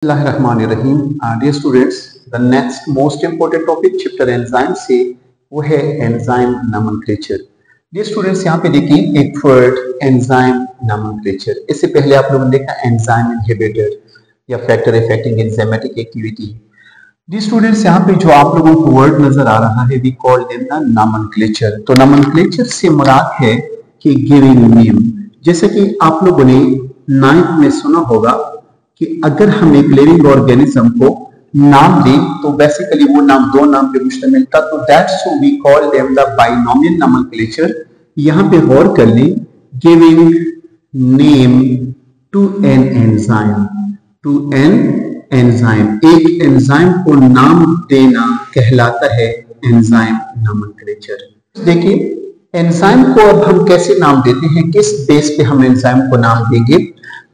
Bismillahirrahmanirrahim. Dear students, the next most important topic chapter enzyme से वो है enzyme nomenclature. Dear students, यहाँ पे देखिए एक word enzyme nomenclature. इससे पहले आप लोगों ने देखा enzyme inhibitor या factor affecting enzymatic activity. Dear students, यहाँ पे जो आप लोगों को word नजर आ रहा है we call them the nomenclature. तो nomenclature से मुराद है कि giving name. जैसे कि आप लोगों ने 9th में सुना होगा कि अगर हम एक लिविंग ऑर्गेनिज्म को नाम दें तो बेसिकली वो नाम दो नाम पे मुश्तमिल था, तो that's why we call them the binomial nomenclature. यहाँ पे गौर कर लें, giving name to an enzyme, एक एंजाइम को नाम देना कहलाता है एंजाइम नोमेनक्लेचर. देखिए एंजाइम को अब हम कैसे नाम देते हैं, किस बेस पे हम एंजाइम को नाम देंगे.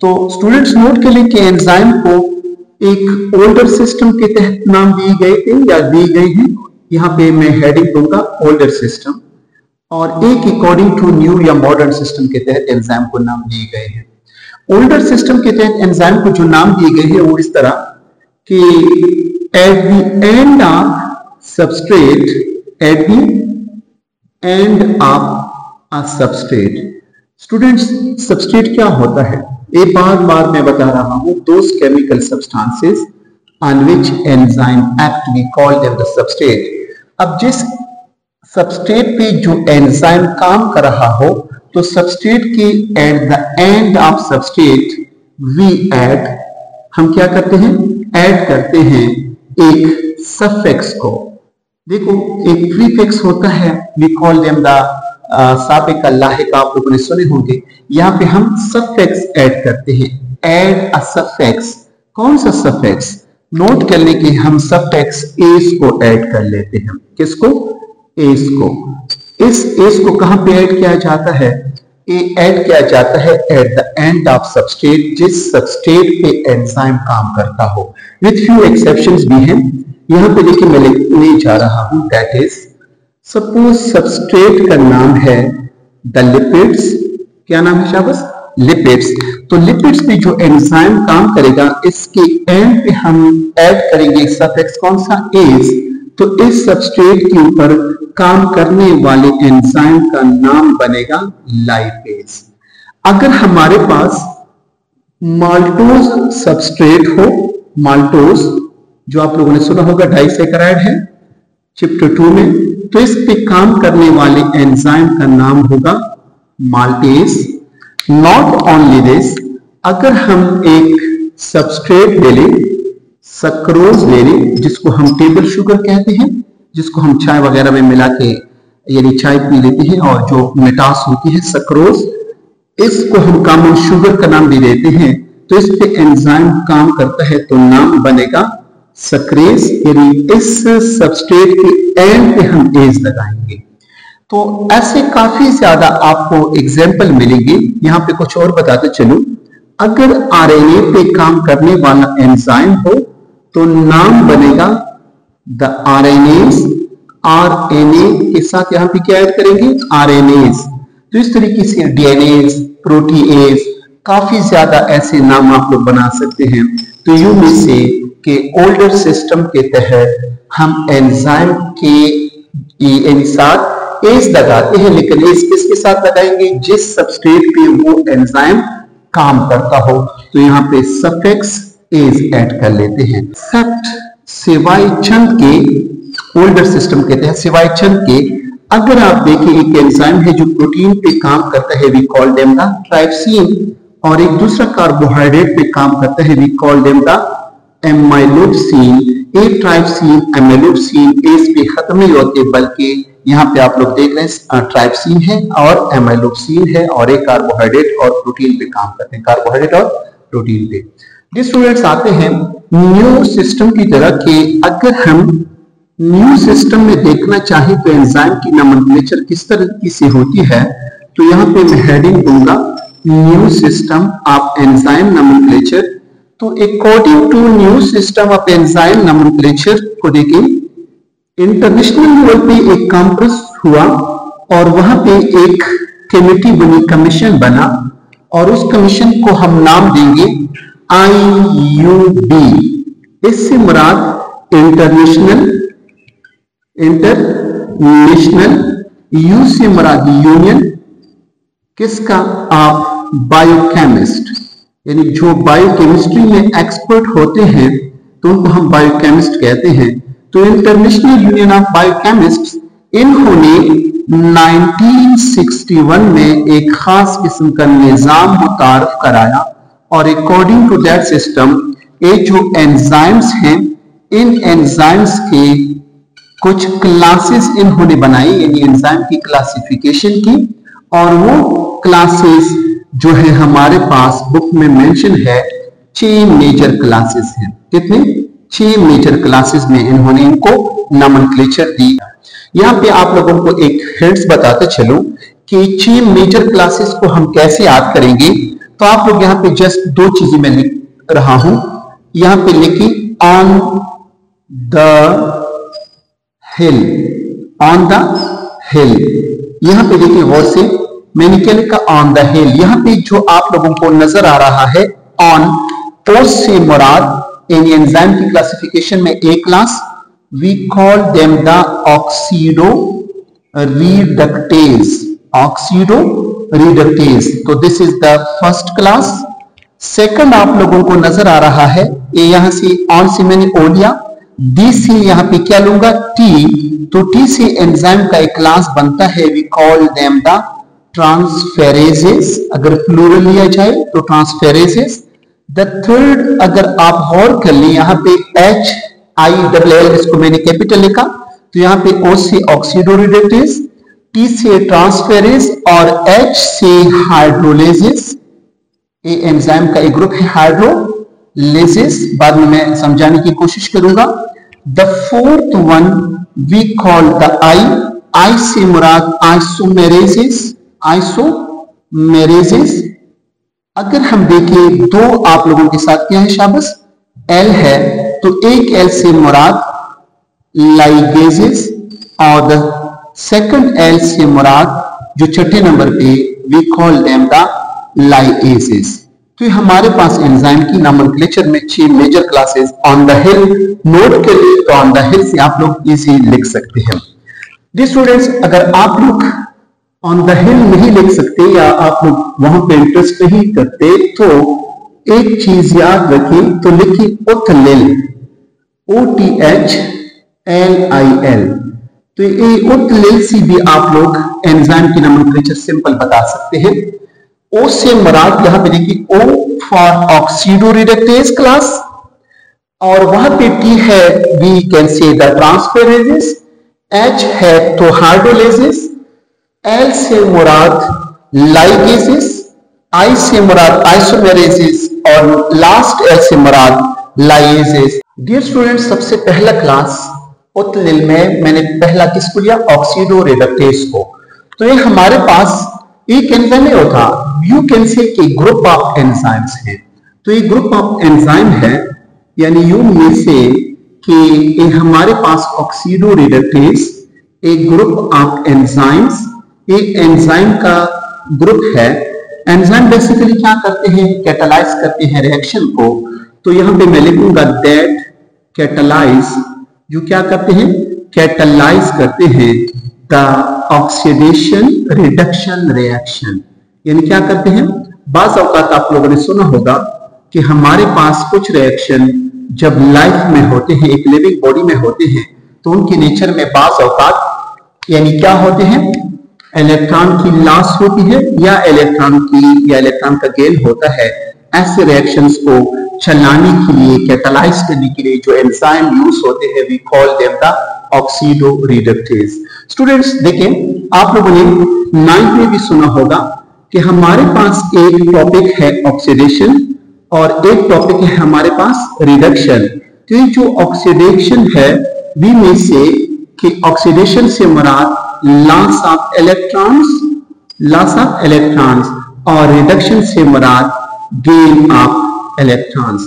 तो स्टूडेंट्स नोट के लिए कि एंजाइम को एक ओल्डर सिस्टम के तहत नाम दिए गए थे या दिए गए हैं. यहाँ पे मैं हेडिंग दूंगा ओल्डर सिस्टम, और एक अकॉर्डिंग टू न्यू या मॉडर्न सिस्टम के तहत एंजाइम को नाम दिए गए हैं. ओल्डर सिस्टम के तहत एंजाइम को जो नाम दिए गए हैं वो इस तरह कि eight the end of substrate, eight the end of a substrate. Students substrate क्या होता है, एक बार मैं बता रहा हूं, those chemical substances on which enzyme act we call them the substrate. अब जिस सबस्ट्रेट पे जो एंजाइम काम कर रहा हो तो सबस्ट्रेट के at the end of substrate we add, हम क्या करते हैं, ऐड करते हैं एक सफिक्स को. देखो एक प्रीफिक्स होता है, वी कॉल देम द साबिक लाहिक, आप लोगों ने सुने होंगे. यहाँ पे हम सफिक्स ऐड करते हैं, ऐड अ सफिक्स. कौन सा सफिक्स, नोट कर लें कि हम सफिक्स एस को ऐड कर लेते हैं. किसको, एस को. इस एस को कहां पे ऐड किया जाता है, ऐड किया जाता है eight the end of substrate, जिस सबस्ट्रेट पे एंजाइम काम करता हो. विथ फ्यू एक्सेप्शंस भी हैं. यहाँ पे देखिए मैं लिखने जा रहा हूं, दैट इज सपोज सबस्ट्रेट का नाम है द लिपिड्स. क्या नाम है शाबाश, लिपिड्स. तो लिपिड्स पे जो एंजाइम काम करेगा इसके एंड पे हम ऐड करेंगे सफिक्स कौन सा, एज. तो इस सबस्ट्रेट के ऊपर काम करने वाले एंजाइम का नाम बनेगा लाइपेज. अगर हमारे पास माल्टोज सबस्ट्रेट हो, माल्टोज जो आप लोगों ने सुना होगा डाइसैकेराइड है चैप्टर 2 में, तो इस पे काम करने वाले एंजाइम का नाम होगा माल्टेज. नॉट ओनली दिस, अगर हम एक सबस्ट्रेट ले लें, सक्रोज ले लें, जिसको हम टेबल शुगर कहते हैं, जिसको हम चाय वगैरह में मिला के यानी चाय पी लेते हैं और जो मिठास होती है सक्रोज, इसको हम कॉमन शुगर का नाम भी देते हैं. तो इस पे एंजाइम काम करता है तो नाम बनेगा सक्रेज, यानी इस सबस्ट्रेट के एंड पे हम एज लगाएंगे. तो ऐसे काफी ज्यादा आपको एग्जाम्पल मिलेंगे. यहाँ पे कुछ और बताते चलूं, अगर आरएनए पे काम करने वाला एंजाइम हो तो नाम बनेगा द आरएनएज. आरएनए के साथ यहाँ पे क्या ऐड करेंगे, आरएनएज. तो इस तरीके से डीएनएज, प्रोटीएज, काफी ज्यादा ऐसे नाम आप लोग बना सकते हैं. तो यू में से के ओल्डर सिस्टम के तहत हम एंजाइम के साथ एज लगाते हैं, लेकिन एज किसके साथ लगाएंगे, जिस सबस्ट्रेट पे वो एंजाइम काम करता हो. तो यहाँ पे सफिक्स एज ऐड कर लेते हैं. एक्सेप्ट सिवाय चंद के ओल्डर सिस्टम के तहत, सिवाय चंद के अगर आप देखें एक एंजाइम है जो प्रोटीन पे काम करता है, we call them the trypsin, और एक दूसरा कार्बोहाइड्रेट पे काम करता है, we call them the amylopsin. एक ट्राइप्सिन एमाइलोप्सिन एज पे खत्म नहीं होते, बल्कि यहाँ पे आप लोग देख रहे हैं ट्राइप्सिन है और एमाइलोप्सिन है, और एक कार्बोहाइड्रेट और प्रोटीन पे काम करते हैं, कार्बोहाइड्रेट और प्रोटीन पे. ये स्टूडेंट्स आते हैं न्यू सिस्टम की तरह के, अगर हम न्यू सिस्टम में देखना चाहे तो एंजाइम की नोमेनक्लेचर किस तरीके से होती है, तो यहाँ पे मैं हेडिंग दूंगा new system of enzyme nomenclature. तो according to new system of enzyme nomenclature को देखें, इंटरनेशनल लेवल पे एक कॉन्फ्रेंस हुआ और वहां पे एक कमेटी बनी, कमीशन बना, और उस कमीशन को हम नाम देंगे IUB, इससे मुराद इंटरनेशनल, यू से मुराद यूनियन, किसका? आप बायोकेमिस्ट, यानी जो बायोकेमिस्ट्री में एक्सपर्ट होते हैं तो उनको हम बायोकेमिस्ट कहते हैं। तो इंटरनेशनल यूनियन ऑफ बायोकेमिस्ट, इन्होंने 1961 में एक खास किस्म का निजाम मुतारफ कराया और अकॉर्डिंग टू दैट सिस्टम ये जो एंजाइम्स हैं, इन एंजाइम्स के कुछ क्लासेस इन्होंने बनाई, यानी एंजाइम की क्लासिफिकेशन की, और वो क्लासेस जो है हमारे पास बुक में मेंशन है, 6 मेजर क्लासेस हैं। कितने? 6 मेजर क्लासेस में इन्होंने इनको नोमेनक्लेचर दी। यहाँ पे आप लोगों को एक हिंट्स बताते चलो कि 6 मेजर क्लासेस को हम कैसे याद करेंगे। तो आप लोग यहाँ पे जस्ट 2 चीजें मैं लिख रहा हूं, यहाँ पे लिखी on the hill, on the हिल। यहाँ पे देखिए गौर से, मैंने क्या लिखा? ऑन द हिल। यहाँ पे जो आप लोगों को नजर आ रहा है ऑन, ओ से मुराद इन एंजाइम की क्लासिफिकेशन में एक class, we call them the oxido reductase, oxidoreductase. तो this is the first class. Second आप लोगों को नजर आ रहा है, ये यहां से ऑन से मैंने ओ लिया, डी से यहां पे क्या लूंगा? टी। तो टी से एंजाइम का एक क्लास बनता है, वी कॉल देम द ट्रांसफेरेजेस, अगर प्लूरल लिया जाए तो ट्रांसफेरेजेस। द थर्ड, अगर आप गौर कर लें, यहाँ पे HILL, इसको मैंने कैपिटल लिखा, तो यहाँ पे O से ऑक्सीडो रिडक्टेज, T से ट्रांसफेरेज और H से हाइड्रोलेजेस। ये एंजाइम का एक ग्रुप है हाइड्रोलेजेस, बाद में मैं समझाने की कोशिश करूंगा। The fourth one we call the I से मुराद आइसोमेरेजेस, आइसोमेरेजेस। अगर हम देखें 2 आप लोगों के साथ क्या है शाबाश? L है, तो एक L से मुराद लाइगेजेस और द सेकंड L से मुराद जो छठे नंबर पे we call them the lyases. तो हमारे पास एंजाइम की नोमेनक्लेचर में 6 major classes on the hill note के लिए, तो ऑन द हिल से आप लोग इजी लिख सकते हैं। जी स्टूडेंट्स, अगर आप लोग ऑन द हिल नहीं लिख सकते या आप लोग वहां पे इंटरेस्ट नहीं करते, तो एक चीज याद रखिए, तो लिखिए उथलिल, OTHLIL। तो ये उथलिल से भी आप लोग एंजाइम की नोमेनक्लेचर सिंपल बता सकते हैं। O से मुराद यहाँ पे देखिए O for oxidoreductase class, और वहां पे T है, we can say the transferases, H है तो हाइड्रोलेजेस, L से मुराद लाइगेजेस, I से मुराद आइसोमेरेजेस और लास्ट L से मुराद लाइएजेस। डियर स्टूडेंट्स, सबसे पहला क्लास उथलिल में मैंने पहला किसको लिया? ऑक्सीडो रिडक्टेज को। तो ये हमारे पास एक एंजाइम नहीं होता, यू कैन से कि ग्रुप ऑफ एंजाइम्स है। तो ये ग्रुप ऑफ एंजाइम है, यानी यू में से कि हमारे पास ऑक्सीडो रिडक्टेज एक ग्रुप ऑफ एंजाइम्स, एक एंजाइम का ग्रुप है। एंजाइम बेसिकली क्या करते हैं? कैटालाइज करते हैं रिएक्शन को। तो यहां पे मैं लिखूंगा दैट कैटालाइज, जो क्या करते हैं? कैटालाइज करते हैं द ऑक्सीडेशन रिडक्शन रिएक्शन। यानी क्या करते हैं? बाज़ औक़ात आप लोगों ने सुना होगा कि हमारे पास कुछ रिएक्शन जब लाइफ में होते हैं, एक लिविंग बॉडी में होते हैं, तो उनके नेचर में बाज़ औक़ात यानी क्या होते हैं? इलेक्ट्रॉन की लॉस होती है या इलेक्ट्रॉन का गेन होता है। ऐसे रिएक्शंस को चलाने के लिए, कैटालाइज करने के लिए जो एंजाइम यूज होते हैं, we call them the oxido reductase. Students देखें, आप लोगों ने 9th में भी सुना होगा कि हमारे पास एक टॉपिक है ऑक्सीडेशन और एक टॉपिक है हमारे पास रिडक्शन। तो ये जो ऑक्सीडेशन है, वी में से कि ऑक्सीडेशन से मुराद लॉस ऑफ इलेक्ट्रॉन्स और रिडक्शन से मुराद गेन ऑफ इलेक्ट्रॉन्स।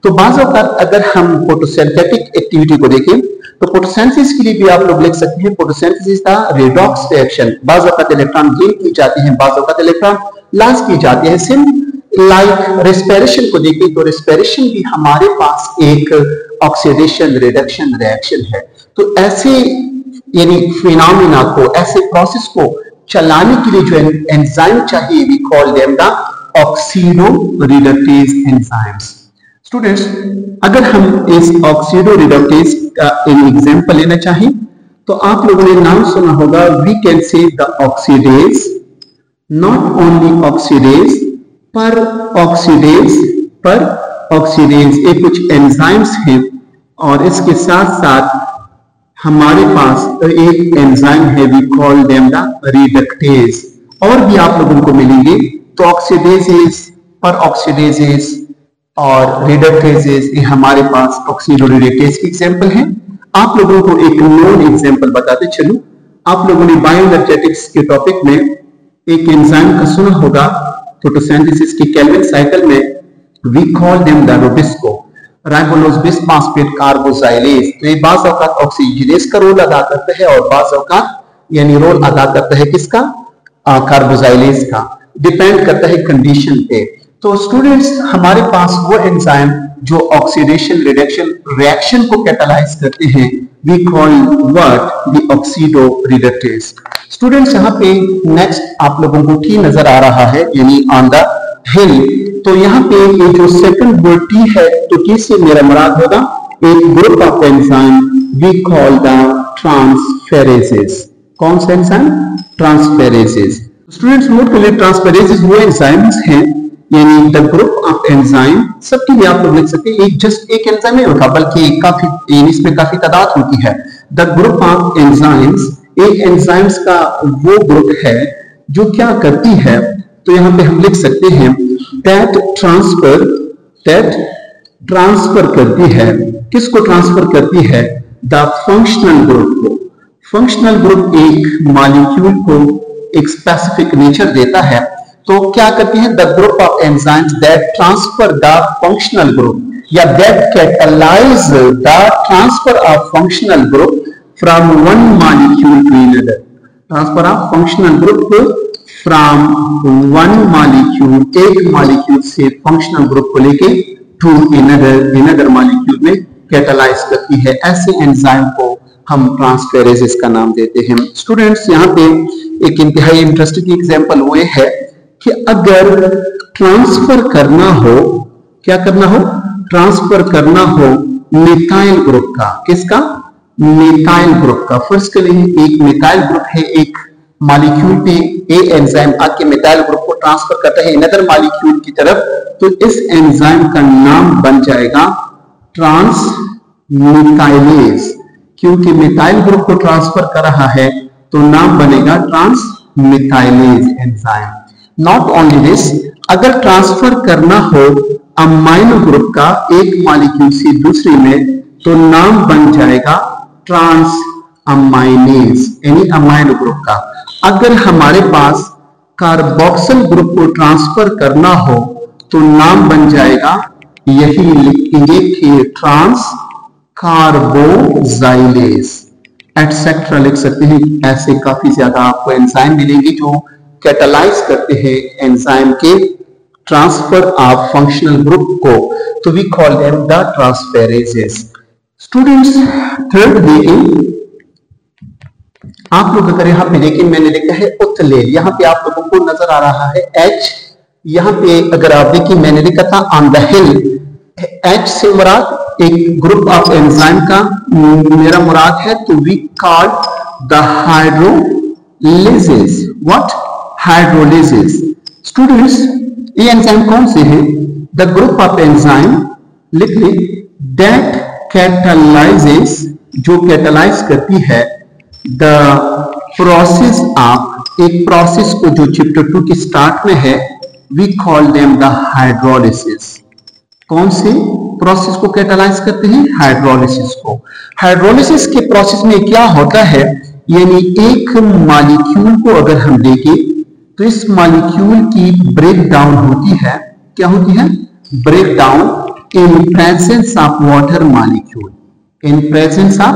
तो बाज़ औक़ात अगर हम फोटोसिंथेटिक एक्टिविटी को देखें तो फोटोसिंथेसिस के लिए भी आप लोग लिख सकते हैं फोटोसिंथेसिस का रिडॉक्स रिएक्शन। बाज़ औक़ात इलेक्ट्रॉन गेन की जाते हैं, बाज़ औक़ात इलेक्ट्रॉन लॉस की जाते हैं। लाइक रेस्पिरेशन को देखें तो रेस्पिरेशन भी हमारे पास एक ऑक्सीडेशन रिडक्शन रिएक्शन है। तो ऐसे यानी फिनोमेना को, ऐसे प्रोसेस को चलाने के लिए जो एंजाइम चाहिए, we call them the oxido reductase enzymes. Students, अगर हम इस ऑक्सीडो रिडक्टेज का एक एग्जांपल लेना चाहें तो आप लोगों ने नाम सुना होगा, we can say the oxidase, not only oxidase पर ऑक्सीडेज ये कुछ एंजाइम्स हैं और इसके साथ साथ हमारे पास एक एंजाइम है, we call them the reductase, और भी आप लोगों को मिलेंगे। तो ऑक्सीडेजेस, पर ऑक्सीडेजेस और रिडक्टेजेस ये हमारे पास ऑक्सीडो रिडक्टेज के एग्जांपल हैं। आप लोगों को एक नोन एग्जांपल बताते चलूं। आप लोगों ने बायोएनर्जेटिक्स के टॉपिक में एक एंजाइम का सुना होगा, फोटोसिंथेसिस की केल्विन साइकिल में, we call them the rubisco, ribulose bisphosphate carboxylase. तो ये बाज़ औक़ात ऑक्सीजनेज का रोल अदा करता है और बाज़ औक़ात यानी रोल अदा करता है किसका, कार्बोजाइलेज का, डिपेंड करता है कंडीशन पे। तो स्टूडेंट्स, हमारे पास वो एंजाइम जो ऑक्सीडेशन रिडक्शन रिएक्शन को कैटालाइज करते हैं, we call what, the oxido reductase. Students, यहाँ पे नेक्स्ट आप लोगों को टी नजर आ रहा है, यानी ऑन द हिल। तो यहाँ पे ये जो सेकंड वर्ड टी है, तो टी से मेरा मुराद होगा एक group of enzyme, we call the transferases. कौन सा एंजाइम? ट्रांसफेरेजेस। स्टूडेंट्स, नोट कर लिए, ट्रांसफेरेजेस वो एंजाइम्स हैं, यानी द ग्रुप ऑफ एंजाइम, सबके लिए आप लोग लिख सकते हैं, एक जस्ट एक एंजाइम नहीं होता बल्कि काफी, इसमें काफी तादाद होती है। द ग्रुप ऑफ एंजाइम्स, एक एंजाइम्स का वो ग्रुप है जो क्या करती है, तो यहां पे हम लिख सकते हैं दैट ट्रांसफर करती है, किसको ट्रांसफर करती है? द फंक्शनल ग्रुप को। फंक्शनल ग्रुप एक मॉलिक्यूल को एक स्पेसिफिक नेचर देता है, तो क्या करती है? The group of enzymes that transfer the functional group या that catalyse the transfer of functional group from one molecule to another. Transfer of functional group from one molecule, एक मॉलिक्यूल से functional group को लेके to another molecule में catalyse करती है। ऐसे enzyme को हम ट्रांसफेरेजेस का नाम देते हैं। स्टूडेंट्स, यहाँ पे एक इंतहाई इंटरेस्टिंग एग्जांपल वो है कि अगर ट्रांसफर करना हो, क्या करना हो? ट्रांसफर करना हो मिथाइल ग्रुप का, किसका? मिथाइल ग्रुप का। फर्स्ट के लिए एक मिथाइल ग्रुप है, एक मॉलिक्यूल पे ए एंजाइम आके मिथाइल ग्रुप को ट्रांसफर करता है अनदर मॉलिक्यूल की तरफ, तो इस एंजाइम का नाम बन जाएगा ट्रांसमिथाइलेज। क्योंकि मिथाइल ग्रुप को ट्रांसफर कर रहा है तो नाम बनेगा ट्रांसमिथाइलेज एंजाइम। नॉट ओनली दिस, अगर ट्रांसफर करना हो अमाइनो ग्रुप का एक मॉलिक्यूल से दूसरे में, तो नाम बन जाएगा ट्रांस अमाइनेज, यानी अमाइनो ग्रुप का। अगर हमारे पास कार्बोक्सिल ग्रुप को ट्रांसफर करना हो तो नाम बन जाएगा, यही लिखेंगे कि ट्रांस कार्बोजाइलेज एटसेट्रा लिख सकते हैं। ऐसे काफी ज्यादा आपको एंजाइम मिलेंगे जो कैटालाइज करते हैं एंजाइम के ट्रांसफर ऑफ फंक्शनल ग्रुप को, तो we call them the transferases. Students, third देखें आप लोग, अगर यहाँ पे देखें मैंने लिखा है उत्लेल, यहाँ पे आप लोगों को नजर आ रहा है H, यहाँ पे अगर आप देखिए मैंने लिखा था ऑन द हिल। H से मुराद एक ग्रुप ऑफ एंजाइम का मेरा मुराद है, तो we call the hydrolysis. What? Hydrolysis. Students, ये एंजाइम कौन से हैं? द ग्रुप ऑफ एंजाइम लिख ले दैट कैटालाइजेस, जो कैटालाइज करती है द प्रोसेस ऑफ, एक प्रोसेस को जो चैप्टर 2 के स्टार्ट में है, we call them the hydrolysis. कौन से प्रोसेस को कैटालाइज करते हैं? हाइड्रोलिसिस को। हाइड्रोलिसिस के प्रोसेस में क्या होता है, यानी एक मॉलिक्यूल को अगर हम देखें तो इस मॉलिक्यूल की ब्रेक डाउन होती है। क्या होती है? Break down in presence of water molecule, in presence of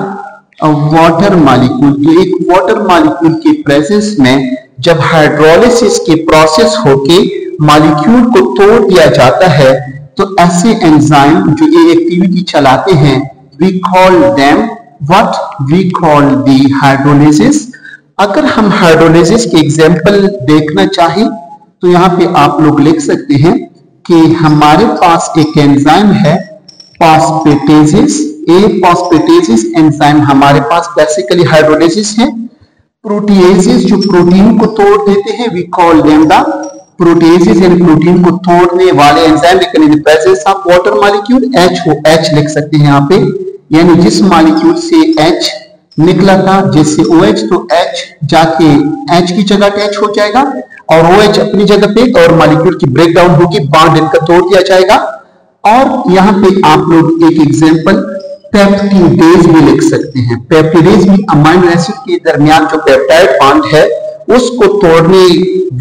water molecule. एक वाटर मॉलिक्यूल के प्रेजेंस में जब हाइड्रोलिसिस की प्रोसेस होके मॉलिक्यूल को तोड़ दिया जाता है, तो ऐसे एंजाइम जो ये एक्टिविटी चलाते हैं, we call them what, we call the hydrolysis. अगर हम हाइड्रोलिसिस के एग्जांपल देखना चाहें तो यहाँ पे आप लोग लिख सकते हैं कि हमारे पास एक एंजाइम है फॉस्फेटेजेस। ए फॉस्फेटेजेस एंजाइम हमारे पास बेसिकली हाइड्रोलिसिस है। प्रोटीएजेस जो प्रोटीन को तोड़ देते हैं, we call them the proteases, यानी प्रोटीन को तोड़ने वाले एंजाइम, लेकिन in presence of water molecule H लिख सकते हैं यहाँ पे, यानी जिस मॉलिक्यूल से H निकला था जैसे OH, तो H जाके H की जगह अटैच हो जाएगा और OH अपनी जगह पे, और मॉलिक्यूल की ब्रेकडाउन होगी, बॉन्ड इनका तोड़ दिया जाएगा। और यहाँ पे आप लोग एक एग्जांपल पेप्टिडेज भी लिख सकते हैं। पेप्टिडेज भी अमीनो एसिड के दरमियान जो पेप्टाइड बॉन्ड है उसको तोड़ने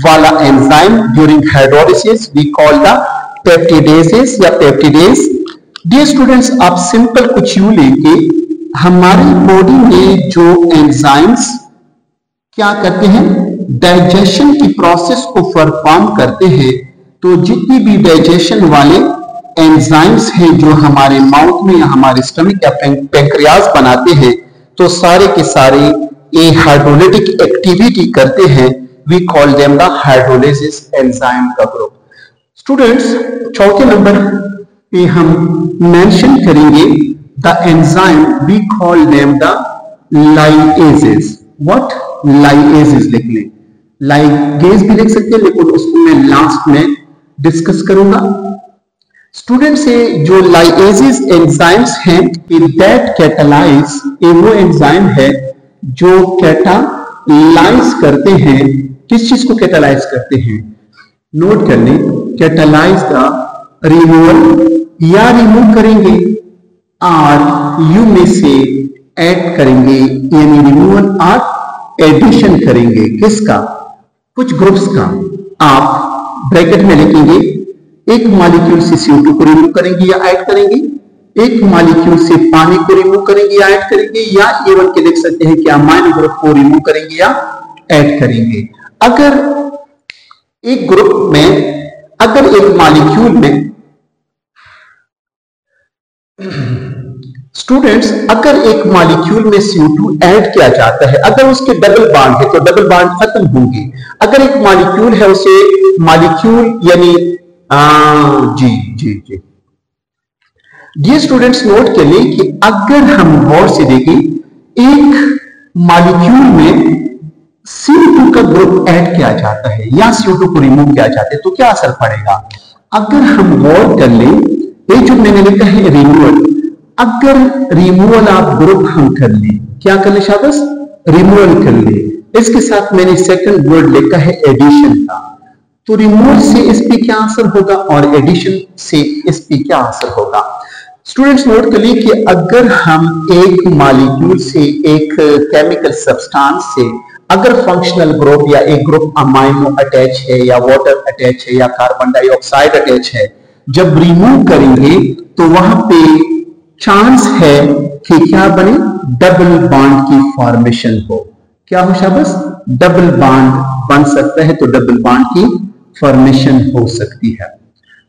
वाला enzyme during hydrolysis, we call the peptidases या पेप्टिडेज। डियर स्टूडेंट्स, आप सिंपल कुछ यूं लेके हमारी बॉडी में जो एंजाइम्स क्या करते हैं, डाइजेशन की प्रोसेस को परफॉर्म करते हैं, तो जितनी भी डाइजेशन वाले एंजाइम्स हैं जो हमारे माउथ में या हमारे स्टमक या पैंक्रियाज बनाते हैं, तो सारे के सारे ये हाइड्रोलिटिक एक्टिविटी करते हैं, we call them the hydrolysis enzyme का ग्रुप। स्टूडेंट्स, चौथे नंबर पे हम मेंशन करेंगे the enzyme, we call them the ligases. What, ligases लिख लें, लाइगेज भी लिख सकते हैं, लेकिन उसको मैं लास्ट में डिस्कस करूंगा। स्टूडेंट्स, ये जो लाइएजेस एंजाइम्स हैं, दैट कैटालाइज, ये वो एंजाइम है जो कैटालाइज करते हैं। किस चीज को कैटालाइज करते हैं, नोट कर लें, कैटालाइज द रिमूवल, या रिमूव करेंगे और यू में से ऐड करेंगे, यानी रिमूवल और एडिशन करेंगे। किसका, कुछ ग्रुप्स का। आप ब्रैकेट में लिखेंगे, एक मॉलिक्यूल से CO2 को रिमूव करेंगे या ऐड करेंगे, एक मॉलिक्यूल से पानी को रिमूव करेंगे या ऐड करेंगे, या केवल के लिख सकते हैं कि अमाइनो ग्रुप को रिमूव करेंगे या ऐड करेंगे। अगर एक ग्रुप में, अगर एक मॉलिक्यूल में स्टूडेंट्स, अगर एक मॉलिक्यूल में CO2 ऐड किया जाता है, अगर उसके डबल बॉन्ड है तो डबल बॉन्ड खत्म होंगे। अगर एक मॉलिक्यूल है, उसे मॉलिक्यूल यानी जी डियर स्टूडेंट्स, नोट कर लें कि अगर हम गौर से देखें, एक मॉलिक्यूल में CO2 का ग्रुप ऐड किया जाता है या CO2 को रिमूव किया जाता है, तो क्या असर पड़ेगा। अगर हम गौर कर लें, ये जो मैंने लिखा है रिमूवल, अगर रिमूवल आप ग्रुप हम कर लें, क्या कर ले शाबाश, रिमूवल कर ले, इसके साथ मैंने सेकंड वर्ड लिखा है एडिशन का, तो रिमूवल से इस पे क्या असर होगा और एडिशन से इस पे क्या असर होगा। स्टूडेंट्स, नोट कर लीजिए कि अगर हम एक मॉलिक्यूल से, एक केमिकल सब्सटेंस से अगर फंक्शनल ग्रुप या एक ग्रुप अमाइनो अटैच है या वाटर अटैच है या कार्बन डाइऑक्साइड अटैच है, जब रिमूव करेंगे तो वहां पे चांस है कि क्या बने, डबल बॉन्ड की फॉर्मेशन हो। क्या हो शाबाश, डबल बॉन्ड बन सकता है, तो डबल बॉन्ड की फॉर्मेशन हो सकती है।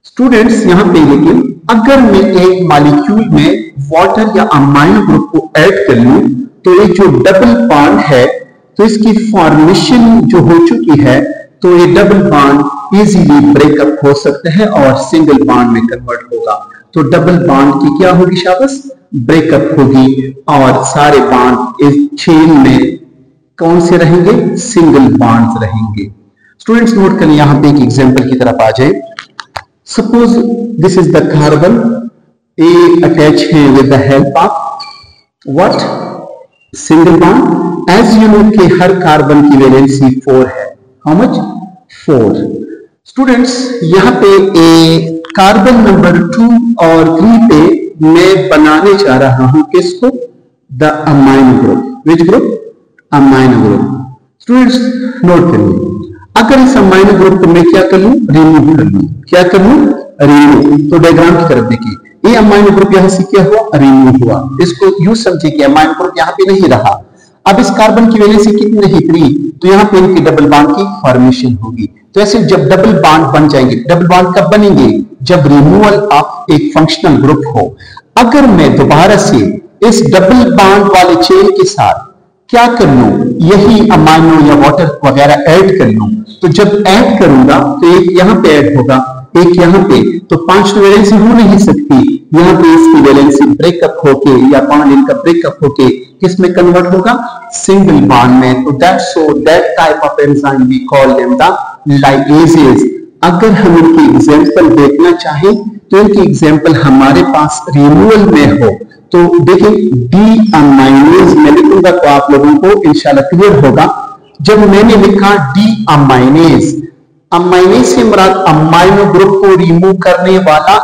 स्टूडेंट्स, यहां पे लेकिन अगर मैं एक मॉलिक्यूल में वाटर या अमाइनो ग्रुप को ऐड कर लूं, तो ये जो डबल बॉन्ड है, तो इसकी फॉर्मेशन जो हो चुकी है, तो ये डबल बॉन्ड इजीली ब्रेकअप हो सकता है और सिंगल बॉन्ड में कन्वर्ट होगा। तो डबल बॉन्ड की क्या होगी शाबाश, ब्रेकअप होगी, और सारे बॉन्ड इस चेन में कौन से रहेंगे, सिंगल बॉन्ड्स रहेंगे। स्टूडेंट्स, नोट करें, यहां पे एक एग्जांपल की तरफ आ जाए। Suppose this is the carbon, A attach है with the help of what, single bond. As you know कि हर कार्बन की वैलेंसी 4 है। How much, 4। स्टूडेंट्स, यहां पे ए कार्बन नंबर 2 और 3 पे मैं बनाने जा रहा हूं किसको, the amino group. Which group, amino group. Students, note करिए, अगर इस अमाइनो ग्रुप को मैं क्या कर लूं, रिमूव कर लूं, क्या कर लूं, रिमूव। तो डायग्राम की तरफ देखिए, ये अमाइनो ग्रुप यहां से क्या हुआ, रिमूव हुआ। इसको यूं समझिए कि अमाइनो ग्रुप यहां पे नहीं रहा। अब इस कार्बन की वैलेंसी कितनी रही, 3, तो यहां पे इनकी डबल बॉन्ड की फॉर्मेशन होगी। तो ऐसे जब डबल बॉन्ड बन जाएंगे, डबल बॉन्ड कब बनेंगे? जब रिमूवल ऑफ एक फंक्शनल ग्रुप हो। अगर मैं दोबारा से इस डबल बॉन्ड वाले चेन के साथ क्या कर लूं, यही अमाइनो या वाटर वगैरह ऐड कर लूं, तो जब ऐड करूंगा तो एक यहां पे ऐड होगा, एक यहां पे, तो 5 वैलेंसी हो नहीं सकती। यहां पे इसकी वैलेंसी ब्रेकअप होके या बॉन्ड इनका ब्रेकअप होके किस में कन्वर्ट होगा? सिंगल बॉन्ड में। तो that type of enzyme we call them the ligases. अगर हम इनकी एग्जांपल देखना चाहें तो इनकी एग्जांपल हमारे पास रिमूवल में हो तो देखिए डी अमाइनेज मैं लिखूंगा तो आप लोगों को इंशाल्लाह क्लियर होगा। जब मैंने लिखा डी अमाइनेज, अमाइनेज से मुराद अमाइनो ग्रुप को रिमूव करने वाला,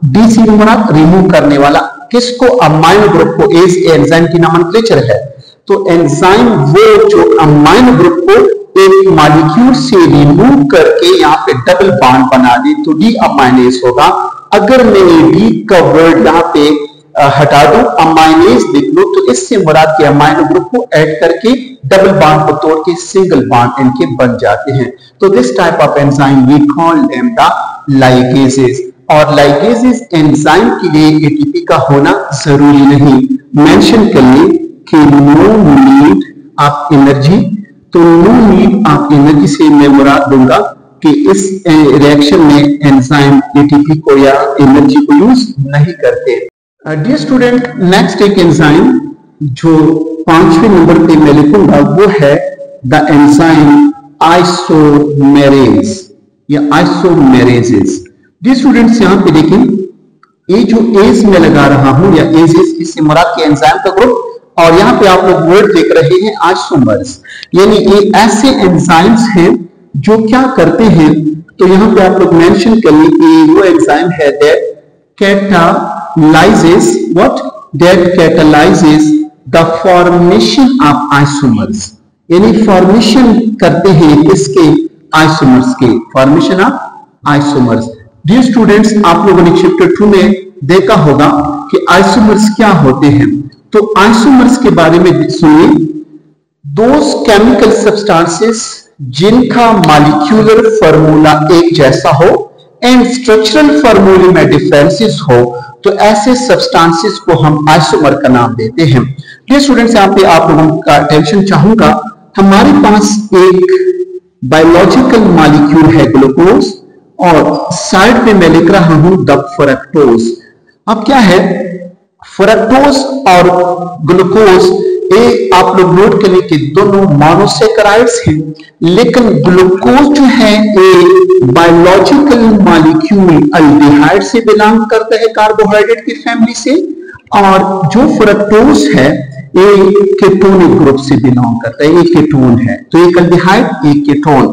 डी से मुराद रिमूव करने वाला, किसको? अमाइनो ग्रुप को। एज एंजाइम की नोमेनक्लेचर है। तो एंजाइम वो जो अमाइनो ग्रुप को एक मॉलिक्यूल से रिमूव करके यहाँ पे डबल बॉन्ड बना दे तो डी अमाइनेज होगा। अगर मैंने डी का वर्ड यहाँ पे हटा दूं, अमाइनेज लिख लूं, तो इससे मुराद के अमाइनो ग्रुप को ऐड करके डबल बॉन्ड को तोड़ के सिंगल बॉन्ड इनके बन जाते हैं। तो this type of enzyme we call them the ligases. और लाइगेजेस एंजाइम के लिए एटीपी का होना जरूरी नहीं। मेंशन कर ले कि नो नीड ऑफ एनर्जी, तो नो नीड ऑफ एनर्जी से मैं मुराद दूंगा कि इस रिएक्शन में एंजाइम एटीपी को या एनर्जी को यूज नहीं करते। डियर स्टूडेंट, नेक्स्ट एक एंजाइम जो 5वें नंबर पे मैं लिखूंगा वो है द एंजाइम आइसोमेरेज या आइसोमेरेजेस। डियर स्टूडेंट्स, यहां पे देखें ये जो एज में लगा रहा हूं या एजेस, इससे मुराद के एंजाइम का ग्रुप, और यहाँ पे आप लोग वर्ड देख रहे हैं आइसोमर्स, यानी ये ऐसे एंजाइम्स हैं जो क्या करते हैं। तो यहाँ पे आप लोग मेंशन कर लीजिए वो एंजाइम है that catalyzes what? That catalyzes the formation of isomers, यानी फॉर्मेशन करते हैं इसके आइसोमर्स के, formation of isomers. Dear students, आप लोगों ने चैप्टर 2 में देखा होगा कि आइसोमर्स क्या होते हैं। तो आइसोमर्स के बारे में सुनिए, दोज केमिकल सब्सटेंसेस जिनका मॉलिक्यूलर फॉर्मूला एक जैसा हो एंड स्ट्रक्चरल फॉर्मूले में डिफरेंसेस हो, तो ऐसे सब्सटेंसेस को हम आइसोमर का नाम देते हैं। ये स्टूडेंट्स, यहाँ पे आप लोगों का अटेंशन चाहूंगा, हमारे पास एक बायोलॉजिकल मॉलिक्यूल है ग्लूकोज, और साइड पे मैं लिख रहा हूं द फ्रक्टोज। अब क्या है फ्रक्टोज और ग्लूकोज, ये आप लोग नोट करें कि दोनों मोनोसेकेराइड्स हैं, लेकिन ग्लूकोज जो है ये बायोलॉजिकल मॉलिक्यूल अल्डिहाइड से बिलोंग करता है, कार्बोहाइड्रेट की फैमिली से, और जो फ्रक्टोज है ये केटोनिक ग्रुप से बिलोंग करता है, ये केटोन है। तो एक अल्डिहाइड, एक केटोन।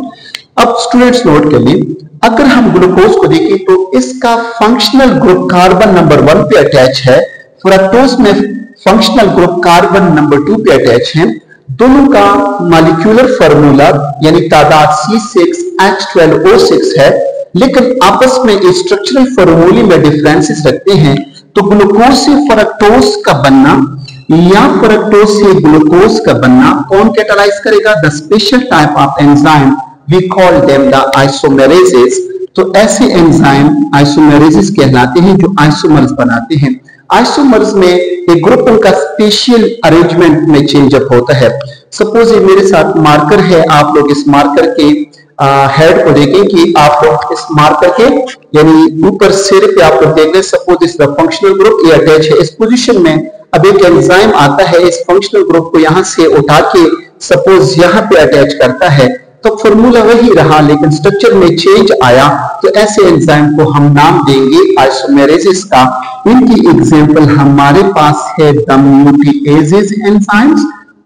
अब स्टूडेंट्स नोट कर लें, अगर हम ग्लूकोज को देखें तो इसका फंक्शनल ग्रुप कार्बन नंबर 1 पे अटैच है, फ्रक्टोज में फंक्शनल ग्रुप कार्बन नंबर 2 पे अटैच है। दोनों का मॉलिक्यूलर फार्मूला यानी तादाद C6H12O6 है, लेकिन आपस में स्ट्रक्चरल फार्मूले में डिफरेंसेस रखते हैं। तो ग्लूकोज से फ्रक्टोज का बनना या फ्रक्टोज से ग्लूकोज का बनना कौन कैटालाइज करेगा? The special type of enzyme we call them the isomerases. तो ऐसे एंजाइम आइसोमेरेजेस कहलाते हैं जो आइसोमर्स बनाते हैं। आइसोमर्स में एक ग्रुप उनका स्पेशल अरेंजमेंट में चेंज अप होता है। सपोज ये मेरे साथ मार्कर है, आप लोग इस मार्कर के हेड को देखें कि आप लोग इस मार्कर के यानी ऊपर सिर पे आप लोग देख रहे हैं, सपोज इस फंक्शनल ग्रुप ये अटैच है इस पोजीशन में। अब एक एंजाइम आता है, इस फंक्शनल ग्रुप को यहां से उठा के सपोज यहां पे अटैच करता है, तो फॉर्मूला वही रहा लेकिन स्ट्रक्चर में चेंज आया, तो ऐसे एंजाइम को हम नाम देंगे आइसोमेरेजेस का। इनकी एग्जांपल हमारे पास है द म्यूटेजेस एंजाइम्स,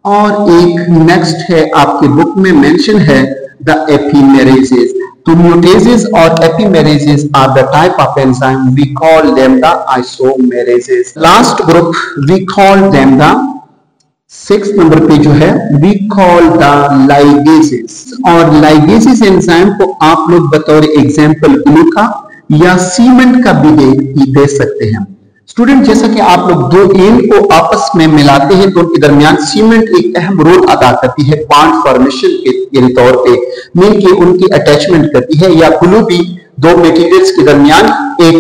और एक नेक्स्ट है आपके बुक में मेंशन है द एपिमेरेजेस। तो म्यूटेजेस और epimerases are the type of enzyme we call them the isomerases. Last group we call them the 6 number पे जो है वी कॉल द लाइगेसेस। और लाइगेसेस एंजाइम को आप लोग बतौर एग्जांपल ग्लूका या सीमेंट का भी दे सकते हैं। स्टूडेंट, जैसा कि आप लोग दो एंड को आपस में मिलाते हैं तो उनके दरमियान सीमेंट एक अहम रोल अदा करती है बॉन्ड फॉर्मेशन के तौर पे, मीन कि उनकी अटैचमेंट करती है, या ग्लू भी दो मटेरियल्स के दरमियान एक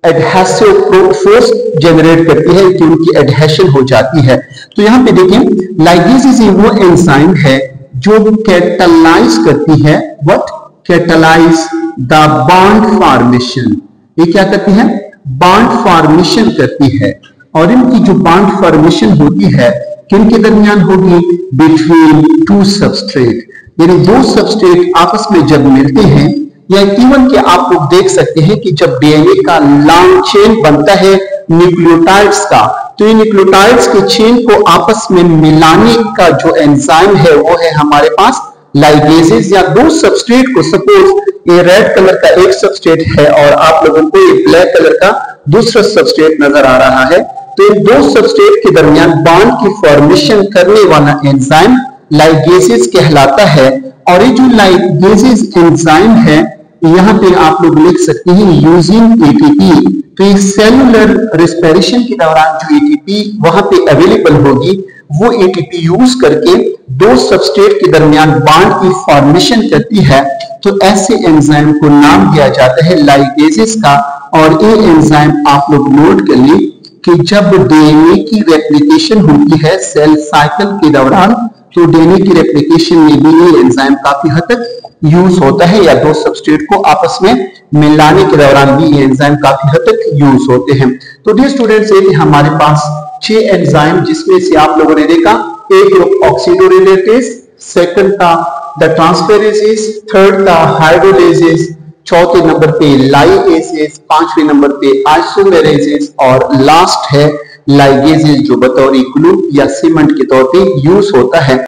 एडहेसिव फोर्स जनरेट करती है कि उनकी एडहेशन हो जाती है। तो यहाँ पे देखें, लाइगेसेस वो एंजाइम है जो कैटलाइज करती है, what, catalyse the bond formation. ये क्या करती है? बॉन्ड फॉर्मेशन करती है। और इनकी जो बॉन्ड फॉर्मेशन होती है किनके दरमियान होगी? बिटवीन टू सबस्ट्रेट, यानी दो सबस्ट्रेट आपस में जब मिलते हैं, या इवन के आप लोग देख सकते हैं कि जब डीएनए का लॉन्ग चेन बनता है न्यूक्लियोटाइड्स का, तो ये न्यूक्लियोटाइड्स के चेन को आपस में मिलाने का जो एंजाइम है वो है हमारे पास लाइगेसेस। या दो सबस्ट्रेट को, सपोज ये रेड कलर का एक सबस्ट्रेट है और आप लोगों को ये ब्लैक कलर का दूसरा सबस्ट्रेट नजर आ रहा है, तो इन दो सबस्ट्रेट के दरमियान बॉन्ड की फॉर्मेशन करने वाला एंजाइम लाइगेसेस कहलाता है। और ये जो लाइगेसेस एंजाइम है, यहाँ पे आप लोग लिख सकते हैं यूजिंग एटीपी। तो ये सेलुलर रेस्पिरेशन के दौरान जो एटीपी वहां पे अवेलेबल होगी, वो एटीपी यूज करके दो सबस्ट्रेट के दरमियान बॉन्ड की फॉर्मेशन करती है। तो ऐसे एंजाइम को नाम दिया जाता है लाइगेसेस का। और ये एंजाइम आप लोग नोट कर ली कि जब डीएनए की रेप्लिकेशन होती है सेल साइकिल के दौरान, तो डीएनए की रेप्लिकेशन में भी ये एंजाइम काफी हद तक यूज होता है, या दो सबस्ट्रेट को आपस में मिलाने के दौरान भी ये एंजाइम काफी हद तक यूज होते हैं। तो डियर स्टूडेंट्स, ये हमारे पास 6 एंजाइम, जिसमें से आप लोगों ने देखा एक ऑक्सीडोरिलेटेज, सेकंड था द ट्रांसफेरेसेस, थर्ड था हाइड्रोलेसेस, चौथे नंबर पे लाइगेसेस, पांचवें नंबर पे आइसोमेरेसेस, और लास्ट है लाइगेसेस जो बतौर ग्लू या सीमेंट के तौर पे यूज होता है।